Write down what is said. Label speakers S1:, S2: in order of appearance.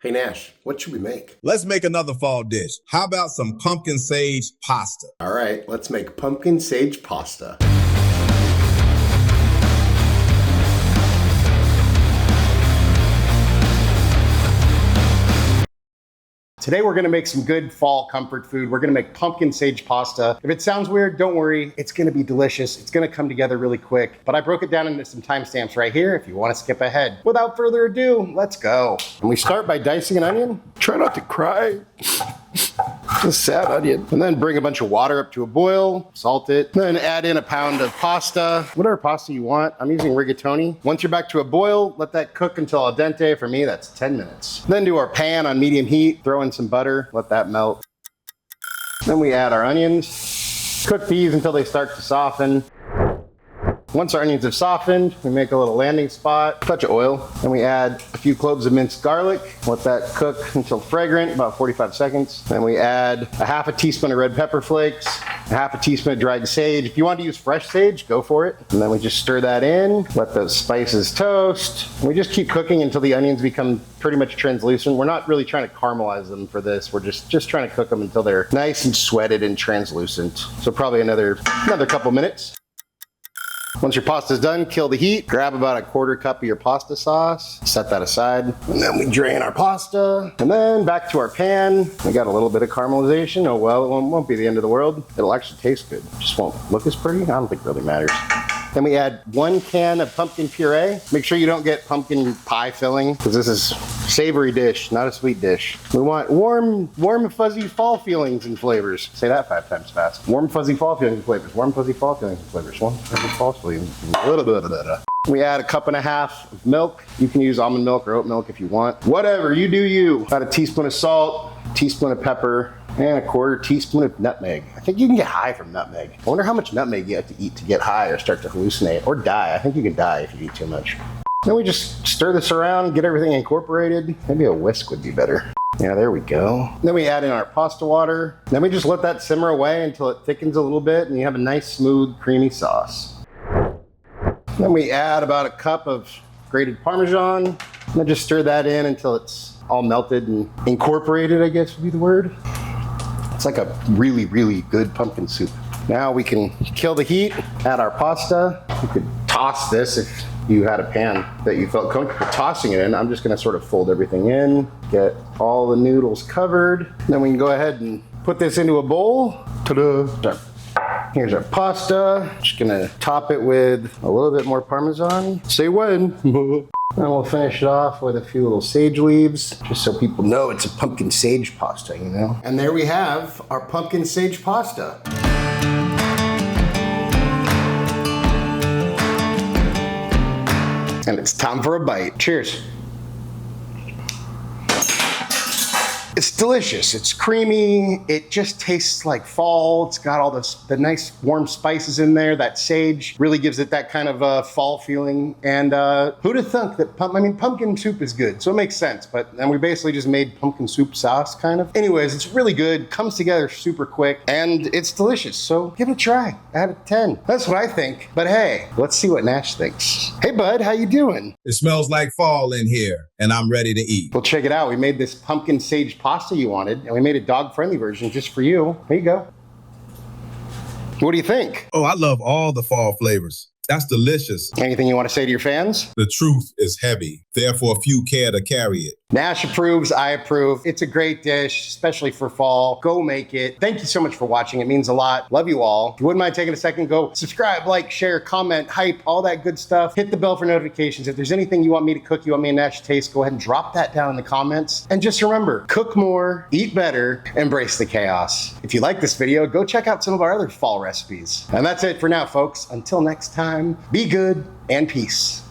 S1: Hey Nash, what should we make?
S2: Let's make another fall dish. How about some pumpkin sage pasta?
S1: All right, let's make pumpkin sage pasta. Today we're gonna make some good fall comfort food. We're gonna make pumpkin sage pasta. If it sounds weird, don't worry. It's gonna be delicious. It's gonna come together really quick. But I broke it down into some timestamps right here if you wanna skip ahead. Without further ado, let's go. And we start by dicing an onion. Try not to cry. A sad onion. And then bring a bunch of water up to a boil, salt it, then add in a pound of pasta, whatever pasta you want. I'm using rigatoni. Once you're back to a boil, let that cook until al dente. For me, that's 10 minutes. Then do our pan on medium heat, throw in some butter, let that melt. Then we add our onions. Cook these until they start to soften. Once our onions have softened, we make a little landing spot, touch of oil, and we add a few cloves of minced garlic. Let that cook until fragrant, about 45 seconds. Then we add a half a teaspoon of red pepper flakes, a half a teaspoon of dried sage. If you want to use fresh sage, go for it. And then we just stir that in, let those spices toast. And we just keep cooking until the onions become pretty much translucent. We're not really trying to caramelize them for this. We're just trying to cook them until they're nice and sweated and translucent. So probably another couple minutes. Once your pasta's done, kill the heat, grab about a quarter cup of your pasta sauce, set that aside, and then we drain our pasta, and then back to our pan. We got a little bit of caramelization. Oh well, it won't be the end of the world. It'll actually taste good. Just won't look as pretty. I don't think it really matters. Then we add 1 can of pumpkin puree. Make sure you don't get pumpkin pie filling, because this is savory dish, not a sweet dish. We want warm, fuzzy fall feelings and flavors. Say that 5 times fast. Warm, fuzzy fall feelings and flavors. Warm, fuzzy fall feelings and flavors. Warm, fuzzy fall feelings. We add a cup and a half of milk. You can use almond milk or oat milk if you want. Whatever, you do you. About a teaspoon of salt, teaspoon of pepper, and a quarter teaspoon of nutmeg. I think you can get high from nutmeg. I wonder how much nutmeg you have to eat to get high or start to hallucinate or die. I think you can die if you eat too much. Then we just stir this around, get everything incorporated. Maybe a whisk would be better. Yeah, there we go. Then we add in our pasta water. Then we just let that simmer away until it thickens a little bit and you have a nice, smooth, creamy sauce. Then we add about a cup of grated Parmesan. And then just stir that in until it's all melted and incorporated, I guess would be the word. It's like a really, really good pumpkin soup. Now we can kill the heat, add our pasta. You could toss this if you had a pan that you felt comfortable tossing it in. I'm just gonna sort of fold everything in, get all the noodles covered. Then we can go ahead and put this into a bowl. Ta-da! Here's our pasta. Just gonna top it with a little bit more Parmesan. Say when. And we'll finish it off with a few little sage leaves, just so people know it's a pumpkin sage pasta, you know? And there we have our pumpkin sage pasta. And it's time for a bite. Cheers. It's delicious. It's creamy. It just tastes like fall. It's got all the nice warm spices in there. That sage really gives it that kind of fall feeling. And who'd have thunk that pumpkin soup is good, so it makes sense. And we basically just made pumpkin soup sauce, kind of. Anyways, it's really good. Comes together super quick, and it's delicious. So give it a try. Out of 10. That's what I think. But hey, let's see what Nash thinks. Hey, bud, how you doing?
S2: It smells like fall in here, and I'm ready to eat.
S1: Well, check it out. We made this pumpkin sage pasta you wanted, and we made a dog-friendly version just for you. Here you go. What do you think?
S2: Oh, I love all the fall flavors. That's delicious.
S1: Anything you want to say to your fans?
S2: The truth is heavy, therefore few care to carry it.
S1: Nash approves, I approve. It's a great dish, especially for fall. Go make it. Thank you so much for watching. It means a lot. Love you all. If you wouldn't mind taking a second, go subscribe, like, share, comment, hype, all that good stuff. Hit the bell for notifications. If there's anything you want me to cook, you want me and Nash to taste, go ahead and drop that down in the comments. And just remember, cook more, eat better, embrace the chaos. If you like this video, go check out some of our other fall recipes. And that's it for now, folks. Until next time, be good and peace.